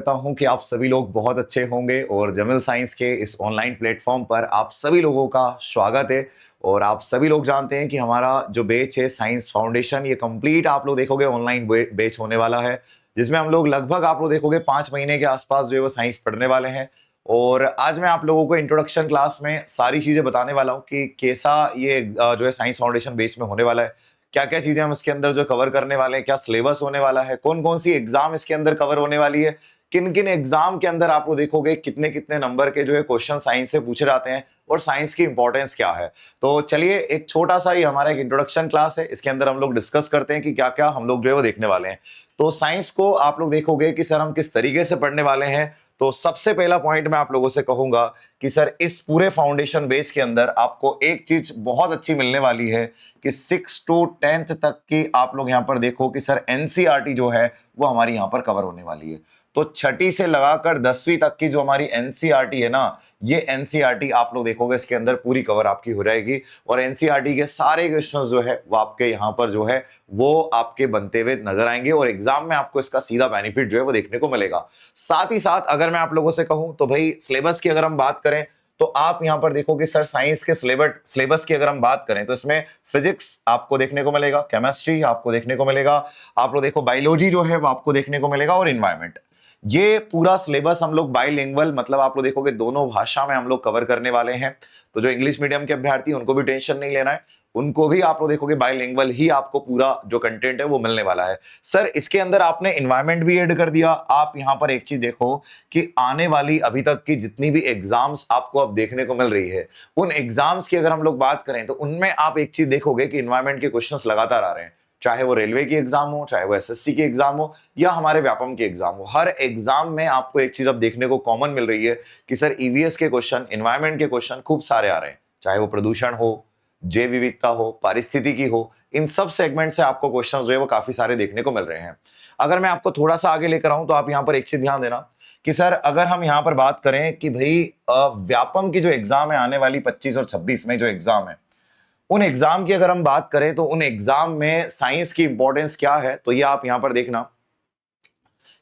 करता हूं कि आप सभी लोग बहुत अच्छे होंगे और जमिल साइंस के इस ऑनलाइन प्लेटफॉर्म पर आप सभी लोगों का स्वागत है। और आप सभी लोग जानते हैं कि हमारा जो बैच है साइंस फाउंडेशन, ये कंप्लीट आप लोग देखोगे ऑनलाइन बैच होने वाला है, जिसमें हम लोग लगभग आप लोग देखोगे 5 महीने के आसपास जो है वो साइंस पढ़ने वाले हैं। और आज मैं आप लोगों को इंट्रोडक्शन क्लास में सारी चीजें बताने वाला हूँ कि कैसा ये जो है साइंस फाउंडेशन बैच में होने वाला है, क्या क्या चीजें हम इसके अंदर जो कवर करने वाले हैं, क्या सिलेबस होने वाला है, कौन कौन सी एग्जाम इसके अंदर कवर होने वाली है, किन किन एग्जाम के अंदर आप लोग देखोगे कितने कितने नंबर के जो है क्वेश्चन साइंस से पूछे जाते हैं और साइंस की इंपॉर्टेंस क्या है। तो चलिए एक छोटा सा ही हमारा एक इंट्रोडक्शन क्लास है, इसके अंदर हम लोग डिस्कस करते हैं कि क्या क्या हम लोग जो है वो देखने वाले हैं। तो साइंस को आप लोग देखोगे कि सर हम किस तरीके से पढ़ने वाले हैं। तो सबसे पहला पॉइंट मैं आप लोगों से कहूंगा कि सर इस पूरे फाउंडेशन बेस के अंदर आपको एक चीज बहुत अच्छी मिलने वाली है कि 6 to 10th तक की आप लोग यहां पर देखो कि सर एनसीईआरटी जो है वो हमारी यहां पर कवर होने वाली है। तो छठी से लगाकर 10वीं तक की जो हमारी एनसीईआरटी है ना, ये एनसीईआरटी आप लोग देखोगे इसके अंदर पूरी कवर आपकी हो जाएगी और एनसीईआरटी के सारे क्वेश्चंस जो है वो आपके यहां पर जो है वो आपके बनते हुए नजर आएंगे और एग्जाम में आपको इसका सीधा बेनिफिट जो है वो देखने को मिलेगा। साथ ही साथ अगर मैं आप लोगों से कहूं तो भाई सिलेबस की अगर हम बात करें तो आप यहां पर देखोगे सर साइंस के सिलेबस की अगर हम बात करें तो इसमें फिजिक्स आपको देखने को मिलेगा, केमिस्ट्री आपको देखने को मिलेगा, आप लोग देखो बायोलॉजी जो है वो आपको देखने को मिलेगा और इन्वायरमेंट। ये पूरा सिलेबस हम लोग बाइलिंगुअल मतलब आप लोग देखोगे दोनों भाषा में हम लोग कवर करने वाले हैं। तो जो इंग्लिश मीडियम के अभ्यर्थी उनको भी टेंशन नहीं लेना है, उनको भी आप लोग देखोगे बाइलिंगुअल ही आपको पूरा जो कंटेंट है वो मिलने वाला है। सर इसके अंदर आपने इन्वायरमेंट भी ऐड कर दिया। आप यहां पर एक चीज देखो कि आने वाली अभी तक की जितनी भी एग्जाम्स आपको अब देखने को मिल रही है, उन एग्जाम्स की अगर हम लोग बात करें तो उनमें आप एक चीज देखोगे कि इन्वायरमेंट के क्वेश्चंस लगातार आ रहे हैं, चाहे वो रेलवे की एग्जाम हो, चाहे वो एसएससी की एग्जाम हो या हमारे व्यापम की एग्जाम हो। हर एग्जाम में आपको एक चीज अब देखने को कॉमन मिल रही है कि सर ईवीएस के क्वेश्चन, इन्वायरमेंट के क्वेश्चन खूब सारे आ रहे हैं, चाहे वो प्रदूषण हो, जैव विविधता हो, पारिस्थितिकी हो, इन सब सेगमेंट से आपको क्वेश्चंस जो है वो काफी सारे देखने को मिल रहे हैं। अगर मैं आपको थोड़ा सा आगे लेकर आऊं तो आप यहां पर एक चीज ध्यान देना कि सर अगर हम यहां पर बात करें कि भाई व्यापम की जो एग्जाम है आने वाली 25 और 26 में जो एग्जाम है, उन एग्जाम की अगर हम बात करें तो उन एग्जाम में साइंस की इंपॉर्टेंस क्या है, तो ये आप यहां पर देखना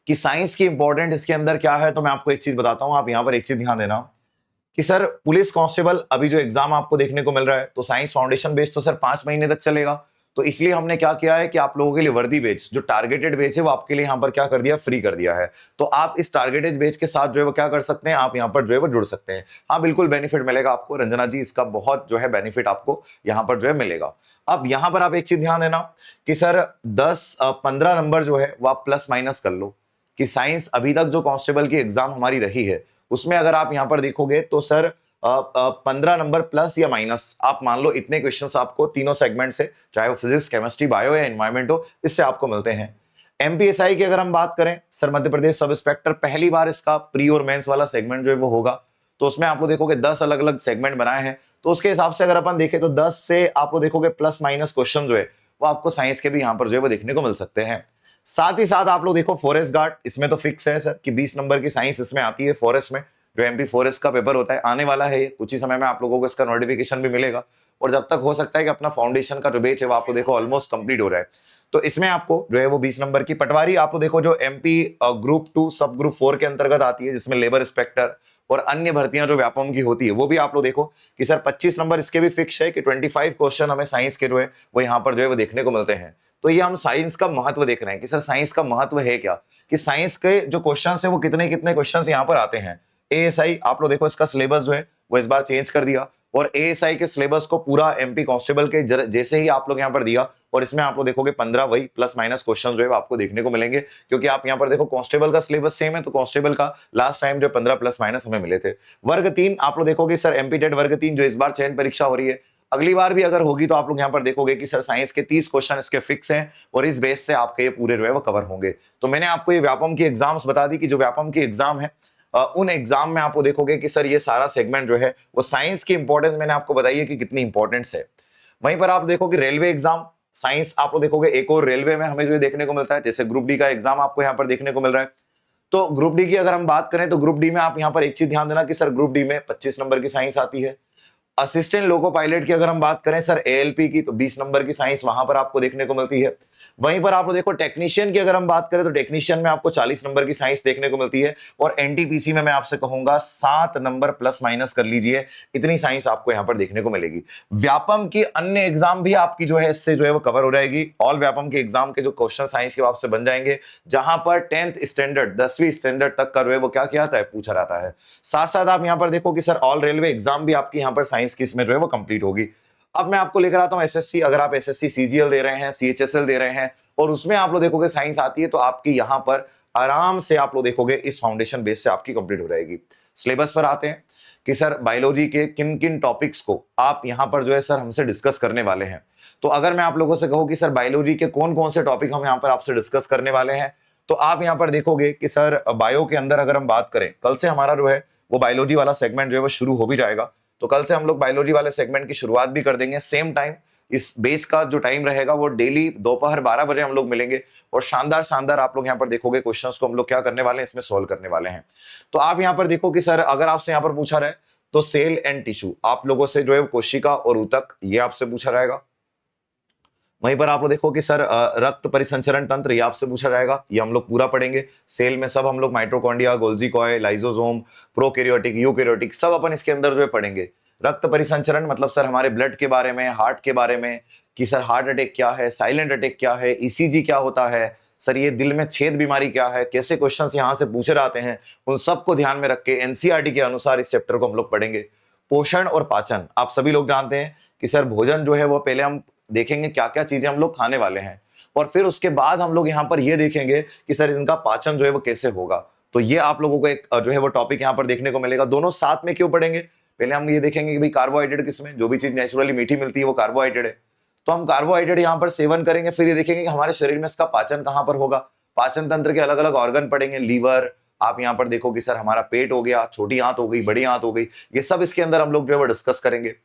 कि साइंस की इंपॉर्टेंस इसके अंदर क्या है। तो मैं आपको एक चीज बताता हूं, आप यहां पर एक चीज ध्यान देना कि सर पुलिस कांस्टेबल अभी जो एग्जाम आपको देखने को मिल रहा है, तो साइंस फाउंडेशन बेस तो सर 5 महीने तक चलेगा। तो इसलिए हमने क्या किया है कि आप लोगों के लिए वर्दी बेच, जो टारगेटेड बेच है वो आपके लिए यहां पर क्या कर दिया, फ्री कर दिया है। तो आप इस टारगेटेड बेच के साथ जो है वो क्या कर सकते हैं, आप यहां पर जो है वो जुड़ सकते हैं। हाँ बिल्कुल बेनिफिट मिलेगा आपको रंजना जी, इसका बहुत जो है बेनिफिट आपको यहां पर जो है मिलेगा। अब यहां पर आप एक चीज ध्यान देना कि सर 15 नंबर जो है वो आप प्लस माइनस कर लो कि साइंस अभी तक जो कांस्टेबल की एग्जाम हमारी रही है उसमें अगर आप यहां पर देखोगे तो सर 15 नंबर प्लस या माइनस आप मान लो इतने क्वेश्चंस आपको तीनों सेगमेंट से, चाहे वो फिजिक्स, केमिस्ट्री, बायो या एनवायरमेंट हो, इससे आपको मिलते हैं। एमपीएसआई की अगर हम बात करें sir, Madhya Pradesh sub inspector पहली बार इसका प्री और मेंस वाला सेगमेंट जो है वो होगा। तो उसमें आप लोग देखोगे 10 अलग अलग सेगमेंट बनाए हैं। तो उसके हिसाब से अगर अपन देखें तो 10 से आप लोग देखोगे प्लस माइनस क्वेश्चन जो है वो आपको साइंस के भी यहां पर जो है वो देखने को मिल सकते हैं। साथ ही साथ आप लोग देखो फॉरेस्ट गार्ड, इसमें तो फिक्स है सर कि 20 नंबर की साइंस इसमें आती है। फॉरेस्ट में जो एमपी फॉरेस्ट का पेपर होता है आने वाला है, कुछ ही समय में आप लोगों को इसका नोटिफिकेशन भी मिलेगा और जब तक हो सकता है कि अपना फाउंडेशन का जो बेच है वो आपको देखो ऑलमोस्ट कंप्लीट हो रहा है। तो इसमें आपको जो है वो 20 नंबर की पटवारी आपको देखो जो एमपी ग्रुप 2 सब ग्रुप 4 के अंतर्गत आती है, जिसमें लेबर इंस्पेक्टर और अन्य भर्तियां जो व्यापम की होती है वो भी आप लोग देखो कि सर 25 नंबर इसके भी फिक्स है कि 25 क्वेश्चन हमें साइंस के जो है वो यहाँ पर जो है वो देखने को मिलते हैं। तो ये हम साइंस का महत्व देख रहे हैं कि सर साइंस का महत्व है क्या, कि साइंस के जो क्वेश्चंस है वो कितने कितने क्वेश्चंस यहाँ पर आते हैं। एएसआई आप लोग देखो इसका सिलेबस जो है वो इस बार चेंज कर दिया और एएसआई के सिलेबस को पूरा एमपी कांस्टेबल के जैसे ही आप लोग यहाँ पर दिया और इसमें आप लोग देखोगे 15 वही प्लस माइनस क्वेश्चन जो है आपको देखने को मिलेंगे, क्योंकि आप यहाँ पर देखो कांस्टेबल का सिलेबस सेम है, तो कांस्टेबल का लास्ट टाइम जो 15 प्लस माइनस हमें मिले थे। वर्ग 3 आप लोग देखोगे सर एमपी टेट वर्ग 3 जो इस बार चयन परीक्षा हो रही है, अगली बार भी अगर होगी तो आप लोग यहाँ पर देखोगे कि सर साइंस के 30 क्वेश्चन इसके फिक्स हैं और इस बेस से आपके ये पूरे जो है वो कवर होंगे। तो मैंने आपको ये व्यापम की एग्जाम्स बता दी कि जो व्यापम की एग्जाम है उन एग्जाम में आपको देखोगे कि सर ये सारा सेगमेंट जो है वो साइंस की इंपॉर्टेंस मैंने आपको बताई है कि कितनी इंपॉर्टेंस है। वहीं पर आप देखो कि रेलवे एग्जाम साइंस आप लोग देखोगे एक और रेलवे में हमें जो देखने को मिलता है, जैसे ग्रुप डी का एग्जाम आपको यहाँ पर देखने को मिल रहा है। तो ग्रुप डी की अगर हम बात करें तो ग्रुप डी में आप यहाँ पर एक चीज ध्यान देना कि सर ग्रुप डी में 25 नंबर की साइंस आती है असिस्टेंट लोको पायलट की अगर हम बात करें सर एएलपी की, तो 20 नंबर की साइंस वहां पर आपको देखने को मिलती है। वहीं पर आप देखो टेक्नीशियन की अगर हम बात करें तो टेक्नीशियन में आपको 40 नंबर की साइंस देखने को मिलती है। और एनटीपीसी में मैं आपसे कहूंगा 7 नंबर प्लस माइनस कर लीजिए, इतनी साइंस आपको यहां पर देखने को मिलेगी। व्यापम की अन्य एग्जाम भी आपकी जो है इससे जो है वो कवर हो जाएगी। ऑल व्यापम के एग्जाम के जो क्वेश्चन साइंस के आपसे बन जाएंगे, जहां पर 10th स्टैंडर्ड 10वीं स्टैंडर्ड तक का जो है वो क्या किया जाता है, पूछा जाता है। साथ साथ आप यहां पर देखो कि सर ऑल रेलवे एग्जाम भी आपकी यहां पर साइंस की इसमें जो है वो कंप्लीट होगी। अब मैं आपको लेकर आता हूं एसएससी। अगर आप एसएससी सीजीएल दे रहे हैं, सीएचएसएल दे रहे हैं और उसमें आप लोग देखोगे साइंस आती है, तो आपकी यहां पर आराम से आप लोग देखोगे इस फाउंडेशन बेस से आपकी कंप्लीट हो जाएगी। सिलेबस पर आते हैं कि सर बायोलॉजी के किन किन टॉपिक्स को आप यहां पर जो है सर हमसे डिस्कस करने वाले हैं। तो अगर मैं आप लोगों से कहूं कि सर बायोलॉजी के कौन कौन से टॉपिक हम यहां पर आपसे डिस्कस करने वाले हैं, तो आप यहां पर देखोगे कि सर बायो के अंदर अगर हम बात करें, कल से हमारा जो है वो बायोलॉजी वाला सेगमेंट जो है वो शुरू हो भी जाएगा। तो कल से हम लोग बायोलॉजी वाले सेगमेंट की शुरुआत भी कर देंगे। सेम टाइम इस बेच का जो टाइम रहेगा वो डेली दोपहर 12 बजे हम लोग मिलेंगे और शानदार शानदार आप लोग यहाँ पर देखोगे क्वेश्चंस को हम लोग क्या करने वाले हैं, इसमें सॉल्व करने वाले हैं। तो आप यहाँ पर देखो कि सर अगर आपसे यहाँ पर पूछा रहे तो सेल एंड टिश्यू आप लोगों से जो है कोशिका और ऊतक ये आपसे पूछा रहेगा। वहीं पर आप लोग देखो कि सर रक्त परिसंचरण तंत्र ये आपसे पूछा जाएगा, ये हम लोग पूरा पढ़ेंगे। सेल में सब हम लोग mitochondria, Golgi coy, lysosome, prokaryotic, eukaryotic सब अपन इसके अंदर जो है पढ़ेंगे। रक्त परिसंचरण मतलब सर हमारे ब्लड के बारे में, हार्ट के बारे में कि सर हार्ट अटैक क्या है, साइलेंट अटैक क्या है, ईसीजी क्या होता है, सर ये दिल में छेद बीमारी क्या है, कैसे क्वेश्चंस यहाँ से पूछे जाते हैं, उन सबको ध्यान में रख के एनसीईआरटी के अनुसार इस चैप्टर को हम लोग पढ़ेंगे। पोषण और पाचन आप सभी लोग जानते हैं कि सर भोजन जो है वो पहले हम देखेंगे क्या क्या चीजें हम लोग खाने वाले हैं और फिर उसके बाद हम लोग यहाँ पर ये देखेंगे कि सर इनका पाचन जो है वो कैसे होगा। तो ये आप लोगों को एक जो है वो टॉपिक यहाँ पर देखने को मिलेगा। दोनों साथ में क्यों पढ़ेंगे, पहले हम ये देखेंगे कि भाई कार्बोहाइड्रेट किसमें, जो भी चीज नेचुरली मीठी मिलती है वो कार्बोहाइड्रेट है, तो हम कार्बोहाइड्रेट यहाँ पर सेवन करेंगे। फिर ये देखेंगे कि हमारे शरीर में इसका पाचन कहाँ पर होगा। पाचन तंत्र के अलग अलग ऑर्गन पढ़ेंगे, लीवर, आप यहाँ पर देखो कि सर हमारा पेट हो गया, छोटी आंत हो गई, बड़ी आंत हो गई, ये सब इसके अंदर हम लोग जो है वो डिस्कस करेंगे।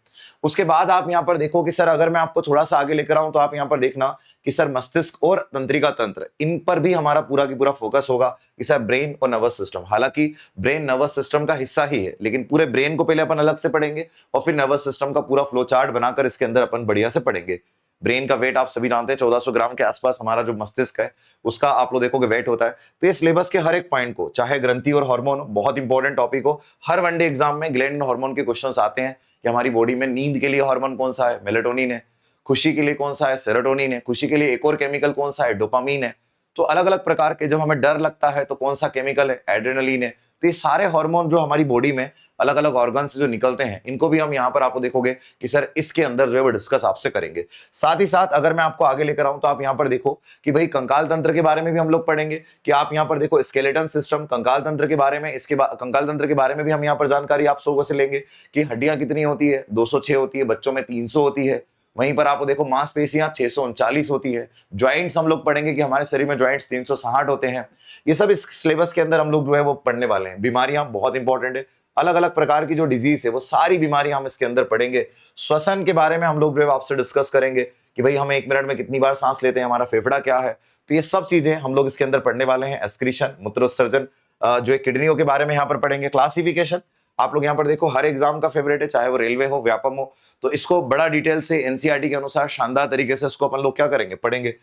उसके बाद आप यहाँ पर देखो कि सर अगर मैं आपको थोड़ा सा आगे लेकर आऊं तो आप यहाँ पर देखना कि सर मस्तिष्क और तंत्रिका तंत्र इन पर भी हमारा पूरा की पूरा फोकस होगा कि सर ब्रेन और नर्वस सिस्टम। हालांकि ब्रेन नर्वस सिस्टम का हिस्सा ही है, लेकिन पूरे ब्रेन को पहले अपन अलग से पढ़ेंगे और फिर नर्वस सिस्टम का पूरा फ्लो चार्ट बनाकर इसके अंदर अपन बढ़िया से पढ़ेंगे। ब्रेन का वेट आप सभी जानते हैं 1400 ग्राम के आसपास हमारा जो मस्तिष्क है उसका आप लोग देखोगे वेट होता है। तो ये सिलेबस के हर एक पॉइंट को, चाहे ग्रंथि और हार्मोन हो, बहुत इंपॉर्टेंट टॉपिक हो, हर वनडे एग्जाम में ग्लैंड हार्मोन के क्वेश्चंस आते हैं कि हमारी बॉडी में नींद के लिए हार्मोन कौन सा है, मेलेटोनिन है, खुशी के लिए कौन सा है, सेरोटोनिन है, खुशी के लिए एक और केमिकल कौन सा है, डोपामीन है। तो अलग अलग प्रकार के, जब हमें डर लगता है तो कौन सा केमिकल है, एड्रेनलिन है। तो ये सारे हार्मोन जो हमारी बॉडी में अलग अलग ऑर्गन से जो निकलते हैं, इनको भी हम यहाँ पर आपको देखोगे कि सर इसके अंदर जो है वो डिस्कस आपसे करेंगे। साथ ही साथ अगर मैं आपको आगे लेकर आऊं तो आप यहाँ पर देखो कि भाई कंकाल तंत्र के बारे में भी हम लोग पढ़ेंगे कि आप यहाँ पर देखो स्केलेटन सिस्टम, कंकाल तंत्र के बारे में, कंकाल तंत्र के बारे में भी हम यहाँ पर जानकारी आप लोगों से लेंगे कि हड्डियां कितनी होती है, 206 होती है, बच्चों में 300 होती है। वहीं पर आपको देखो मांसपेशियां 639 होती है। ज्वाइंट्स हम लोग पढ़ेंगे कि हमारे शरीर में ज्वाइंट्स 360 होते हैं। ये सब इस सिलेबस के अंदर हम लोग जो है वो पढ़ने वाले हैं। बीमारियां बहुत इंपॉर्टेंट है, अलग अलग प्रकार की जो डिजीज है वो सारी बीमारियां हम इसके अंदर पढ़ेंगे। श्वसन के बारे में हम लोग जो है आपसे डिस्कस करेंगे कि भाई हम 1 मिनट में कितनी बार सांस लेते हैं, हमारा फेफड़ा क्या है। तो ये सब चीजें हम लोग इसके अंदर पढ़ने वाले हैं। एक्सक्रीशन, मूत्रोत्सर्जन, जो है किडनियों के बारे में यहाँ पर पढ़ेंगे। क्लासिफिकेशन आप लोग यहाँ पर देखो हर एग्जाम का फेवरेट है, चाहे वो रेलवे हो, व्यापम हो, तो इसको बड़ा डिटेल से एनसीईआरटी के अनुसार शानदार तरीके से इसको अपन लोग क्या करेंगे, पढ़ेंगे।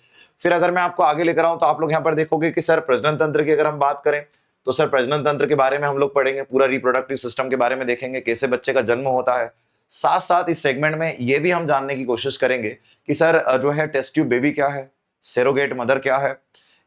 फिर अगर मैं आपको आगे लेकर आऊं तो आप लोग यहाँ पर देखोगे कि सर प्रजनन तंत्र की अगर हम बात करें तो सर प्रजनन तंत्र के बारे में हम लोग पढ़ेंगे, पूरा रिप्रोडक्टिव सिस्टम के बारे में देखेंगे, कैसे बच्चे का जन्म होता है। साथ साथ इस सेगमेंट में ये भी हम जानने की कोशिश करेंगे कि सर जो है टेस्ट ट्यूब बेबी क्या है, सेरोगेट मदर क्या है।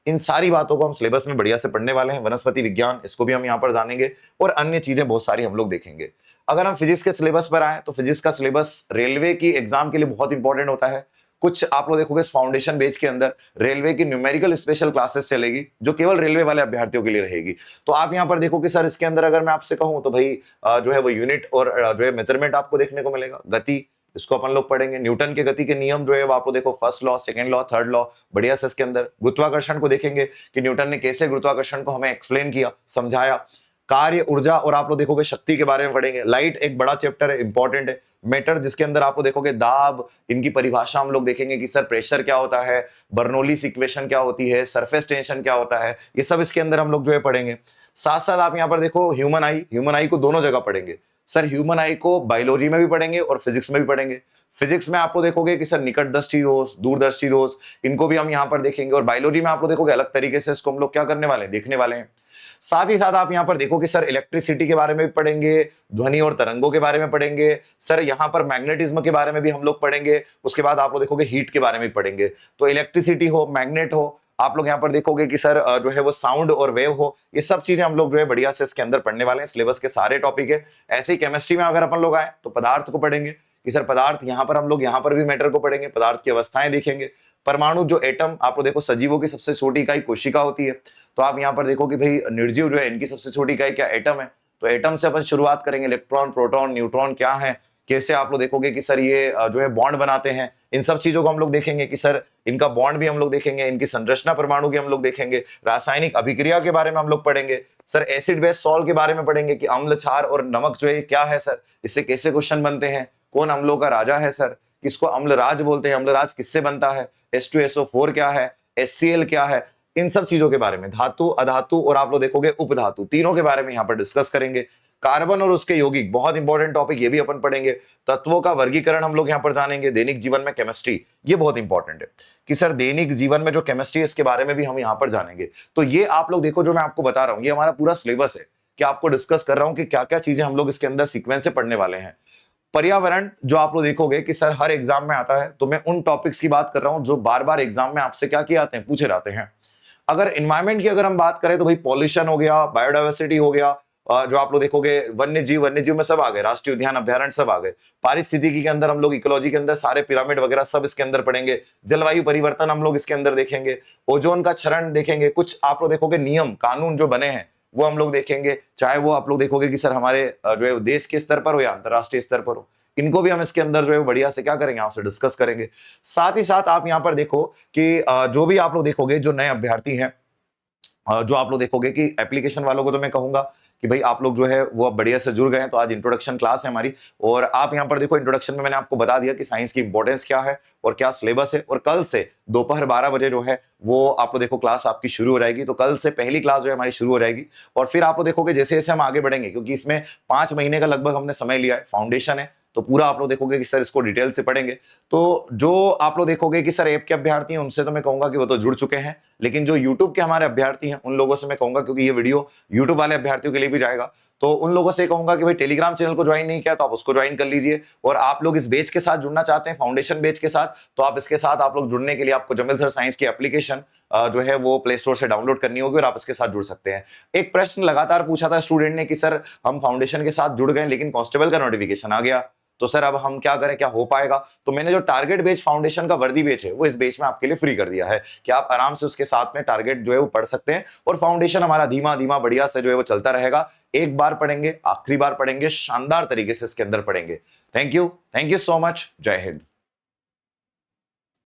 इन सारी बातों को हम सिलेबस में बढ़िया से पढ़ने वाले हैं। वनस्पति विज्ञान, इसको भी हम यहाँ पर जानेंगे और अन्य चीजें बहुत सारी हम लोग देखेंगे। अगर हम फिजिक्स के सिलेबस पर आए तो फिजिक्स का सिलेबस रेलवे की एग्जाम के लिए बहुत इंपॉर्टेंट होता है। कुछ आप लोग देखोगे इस फाउंडेशन बेच के अंदर रेलवे की न्यूमेरिकल स्पेशल क्लासेस चलेगी जो केवल रेलवे वाले अभ्यर्थियों के लिए रहेगी। तो आप यहाँ पर देखो कि सर इसके अंदर अगर मैं आपसे कहूं तो भाई जो है वो यूनिट और जो है मेजरमेंट आपको देखने को मिलेगा। गति, इसको अपन लोग पढ़ेंगे। न्यूटन के गति के नियम जो है वो आपको देखो first law, second law, third law, बढ़िया से इसके अंदर। गुरुत्वाकर्षण को देखेंगे कि न्यूटन ने कैसे गुरुत्वाकर्षण को हमें एक्सप्लेन किया, समझाया। कार्य, ऊर्जा और आप लोग देखोगे शक्ति के बारे में पढ़ेंगे। लाइट एक बड़ा चैप्टर है, इंपॉर्टेंट है। मैटर, जिसके अंदर आप लोग देखोगे दाब, इनकी परिभाषा हम लोग देखेंगे कि सर प्रेशर क्या होता है, बर्नौलीज इक्वेशन क्या होती है, सरफेस टेंशन क्या होता है, ये सब इसके अंदर हम लोग जो है पढ़ेंगे। साथ साथ आप यहाँ पर देखो ह्यूमन आई को दोनों जगह पढ़ेंगे। सर ह्यूमन आई को बायोलॉजी में भी पढ़ेंगे और फिजिक्स में भी पढ़ेंगे। फिजिक्स में आप लोग देखोगे कि सर निकटदर्शी दोष, दूरदर्शी दोष, इनको भी हम यहाँ पर देखेंगे, और बायोलॉजी में आप लोग देखोगे अलग तरीके से इसको हम लोग क्या करने वाले हैं, देखने वाले हैं। साथ ही साथ आप यहाँ पर देखो कि सर इलेक्ट्रिसिटी के बारे में भी पढ़ेंगे, ध्वनि और तरंगों के बारे में पढ़ेंगे, सर यहाँ पर मैग्नेटिज्म के बारे में भी हम लोग पढ़ेंगे, उसके बाद आप लोग देखोगे हीट के बारे में भी पढ़ेंगे। तो इलेक्ट्रिसिटी हो, मैग्नेट हो, आप लोग यहाँ पर देखोगे कि सर जो है वो साउंड और वेव हो, ये सब चीजें हम लोग जो है बढ़िया से इसके अंदर पढ़ने वाले हैं। सिलेबस के सारे टॉपिक है। ऐसे ही केमिस्ट्री में अगर अपन लोग आए तो पदार्थ को पढ़ेंगे कि सर पदार्थ, यहाँ पर हम लोग यहाँ पर भी मैटर को पढ़ेंगे, पदार्थ की अवस्थाएं देखेंगे। परमाणु जो एटम, आप लोग देखो सजीवों की सबसे छोटी इकाई कोशिका होती है, तो आप यहाँ पर देखो कि भाई निर्जीव जो है इनकी सबसे छोटी इकाई क्या, एटम है। तो एटम से अपन शुरुआत करेंगे, इलेक्ट्रॉन, प्रोटॉन, न्यूट्रॉन क्या है, कैसे आप लोग देखोगे कि सर ये जो है बॉन्ड बनाते हैं, इन सब चीजों को हम लोग देखेंगे कि सर इनका बॉन्ड भी हम लोग देखेंगे, इनकी संरचना परमाणु की हम लोग देखेंगे, रासायनिक अभिक्रिया के बारे में हम लोग पढ़ेंगे, सर एसिड बेस सॉल्ट के बारे में पढ़ेंगे कि अम्ल, क्षार और नमक जो है क्या है सर, इससे कैसे क्वेश्चन बनते हैं, कौन अम्लों का राजा है सर, किसको अम्लराज बोलते हैं, अम्लराज किससे बनता है, H2SO4 क्या है, HCl क्या है, इन सब चीजों के बारे में, धातु, अधातु और आप लोग देखोगे उपधातु, तीनों के बारे में यहाँ पर डिस्कस करेंगे। कार्बन और उसके यौगिक, बहुत इंपॉर्टेंट टॉपिक, ये भी अपन पढ़ेंगे। तत्वों का वर्गीकरण हम लोग यहाँ पर जानेंगे। दैनिक जीवन में केमिस्ट्री, ये बहुत इंपॉर्टेंट है कि सर दैनिक जीवन में जो केमिस्ट्री है इसके बारे में भी हम यहाँ पर जानेंगे। तो ये आप लोग देखो जो मैं आपको बता रहा हूँ, ये हमारा पूरा सिलेबस है कि आपको डिस्कस कर रहा हूँ कि क्या क्या चीजें हम लोग इसके अंदर सीक्वेंस से पढ़ने वाले हैं। पर्यावरण जो आप लोग देखोगे कि सर हर एग्जाम में आता है, तो मैं उन टॉपिक्स की बात कर रहा हूं जो बार बार एग्जाम में आपसे क्या किए आते हैं, पूछे जाते हैं। अगर एनवायरमेंट की अगर हम बात करें तो भाई पॉल्यूशन हो गया, बायोडाइवर्सिटी हो गया, जो आप लोग देखोगे वन्य जीव में सब आ गए, राष्ट्रीय उद्यान, अभ्यारण्य सब आ गए। पारिस्थितिकी के अंदर हम लोग इकोलॉजी के अंदर सारे पिरामिड वगैरह सब इसके अंदर पढ़ेंगे। जलवायु परिवर्तन हम लोग इसके अंदर देखेंगे। ओजोन का क्षरण देखेंगे। कुछ आप लोग देखोगे नियम कानून जो बने हैं वो हम लोग देखेंगे, चाहे वो आप लोग देखोगे कि सर हमारे जो है देश के स्तर पर हो या अंतरराष्ट्रीय स्तर पर हो, इनको भी हम इसके अंदर जो है बढ़िया से क्या करेंगे, आपसे डिस्कस करेंगे। साथ ही साथ आप यहाँ पर देखो कि जो भी आप लोग देखोगे जो नए अभ्यर्थी हैं, जो आप लोग देखोगे कि एप्लीकेशन वालों को तो मैं कहूंगा कि भाई आप लोग जो है वो अब बढ़िया से जुड़ गए हैं। तो आज इंट्रोडक्शन क्लास है हमारी, और आप यहाँ पर देखो इंट्रोडक्शन में मैंने आपको बता दिया कि साइंस की इंपॉर्टेंस क्या है और क्या सिलेबस है। और कल से दोपहर 12 बजे जो है वो आप लोग देखो क्लास आपकी शुरू हो जाएगी। तो कल से पहली क्लास जो है हमारी शुरू हो जाएगी, और फिर आप लोग देखोगे जैसे जैसे हम आगे बढ़ेंगे, क्योंकि इसमें 5 महीने का लगभग हमने समय लिया है, फाउंडेशन है, तो पूरा आप लोग देखोगे कि सर इसको डिटेल से पढ़ेंगे। तो जो आप लोग देखोगे कि सर ऐप के अभ्यर्थी हैं उनसे तो मैं कहूंगा कि वो तो जुड़ चुके हैं, लेकिन जो यूट्यूब के हमारे अभ्यर्थी हैं उन लोगों से मैं कहूंगा, क्योंकि ये वीडियो यूट्यूब वाले अभ्यर्थियों के लिए भी जाएगा, तो उन लोगों से कहूंगा कि भाई टेलीग्राम चैनल को ज्वाइन नहीं किया तो आप उसको ज्वाइन कर लीजिए। और आप लोग इस बैच के साथ जुड़ना चाहते हैं, फाउंडेशन बैच के साथ, तो आप इसके साथ आप लोग जुड़ने के लिए आपको जमिल सर साइंस की एप्लीकेशन जो है वो प्ले स्टोर से डाउनलोड करनी होगी और आप इसके साथ जुड़ सकते हैं। एक प्रश्न लगातार पूछा था स्टूडेंट ने कि सर हम फाउंडेशन के साथ जुड़ गए लेकिन कांस्टेबल का नोटिफिकेशन आ गया, तो सर अब हम क्या करें, क्या हो पाएगा? तो मैंने जो टारगेट बेच फाउंडेशन का वर्दी बेच है वो इस बेच में आपके लिए फ्री कर दिया है कि आप आराम से उसके साथ में टारगेट जो है वो पढ़ सकते हैं। और फाउंडेशन हमारा धीमा धीमा बढ़िया से जो है वो चलता रहेगा। एक बार पढ़ेंगे, आखिरी बार पढ़ेंगे, शानदार तरीके से इसके अंदर पढ़ेंगे। Thank you so much. जय हिंद।